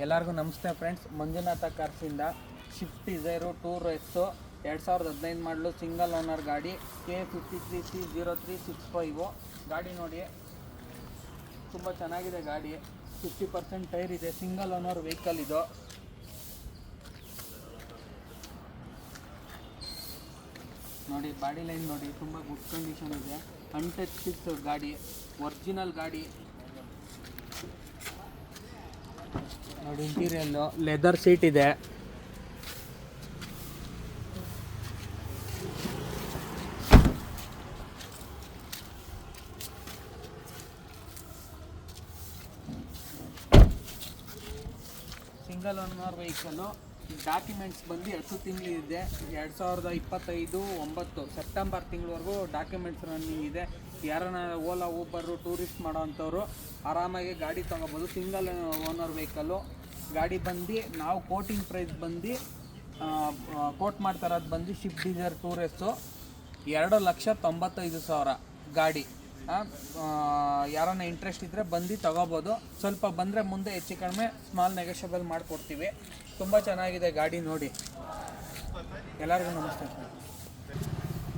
ಎಲ್ಲರಿಗೂ ನಮಸ್ತೆ ಫ್ರೆಂಡ್ಸ್, ಮಂಜುನಾಥ ಕಾರ್ಸಿಂದ ಶಿಫ್ಟ್ ಡಿಸೈರು ಟೂರ್ ಎಸ್ಸು 2015 ಮಾಡಲು ಸಿಂಗಲ್ ಓನರ್ ಗಾಡಿ K53C0365 ಗಾಡಿ ನೋಡಿ. ತುಂಬ ಚೆನ್ನಾಗಿದೆ ಗಾಡಿ. 50% ಟೈರ್ ಇದೆ. ಸಿಂಗಲ್ ಓನರ್ ವೆಹಿಕಲ್ ಇದು. ನೋಡಿ ಬಾಡಿ ಲೈನ್ ನೋಡಿ, ತುಂಬ ಗುಡ್ ಕಂಡೀಷನ್ ಇದೆ. ಅನ್ಟಚ್ ಸಿಕ್ಸ್ ಗಾಡಿ, ಒರಿಜಿನಲ್ ಗಾಡಿ ನೋಡಿ. ಇಂಟೀರಿಯಲ್ಲು ಲೆದರ್ ಸೀಟ್ ಇದೆ. Single owner vehicle. ಡಾಕ್ಯುಮೆಂಟ್ಸ್ ಬಂದು 10 ತಿಂಗಳಿದೆ. 2025 ಸೆಪ್ಟೆಂಬರ್ ತಿಂಗಳವರೆಗೂ ಡಾಕ್ಯುಮೆಂಟ್ಸ್ ರನ್ನಿಂಗ್ ಇದೆ. ಯಾರನ್ನ ಓಲಾ ಊಬರು ಟೂರಿಸ್ಟ್ ಮಾಡೋ ಅಂಥವ್ರು ಆರಾಮಾಗಿ ಗಾಡಿ ತೊಗೋಬೋದು. ಸಿಂಗಲ್ ಓನರ್ ವೆಹಿಕಲ್ಲು ಗಾಡಿ ಬಂದು ನಾವು ಕೋಟಿಂಗ್ ಪ್ರೈಸ್ ಬಂದು ಕೋಟ್ ಮಾಡ್ತಾರದು ಬಂದು ಶಿಫ್ಟ್ ಡಿಸೈರ್ ಟೂರ್ ಎಸ್ಸು 2,95,000 ಗಾಡಿ. ಯಾರನ್ನ ಇಂಟ್ರೆಸ್ಟ್ ಇದ್ದರೆ ಬಂದು ತೊಗೋಬೋದು. ಸ್ವಲ್ಪ ಬಂದರೆ ಮುಂದೆ ಹೆಚ್ಚು ಕಡಿಮೆ ಸ್ಮಾಲ್ ನೆಗೋಷಿಯಬಲ್ ಮಾಡಿಕೊಡ್ತೀವಿ. ತುಂಬ ಚೆನ್ನಾಗಿದೆ ಗಾಡಿ ನೋಡಿ. ಎಲ್ಲರಿಗೂ ನಮಸ್ತೆ.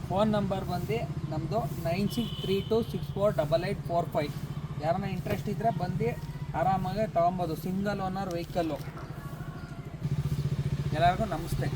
ಫೋನ್ ನಂಬರ್ ಬಂದು ನಮ್ಮದು 9632648845. ಯಾರನ್ನ ಇಂಟ್ರೆಸ್ಟ್ ಇದ್ದರೆ ಬಂದು ಆರಾಮಾಗಿ ತೊಗೊಬೋದು. Single owner vehicle. ಎಲ್ಲರಿಗೂ ನಮಸ್ತೆ.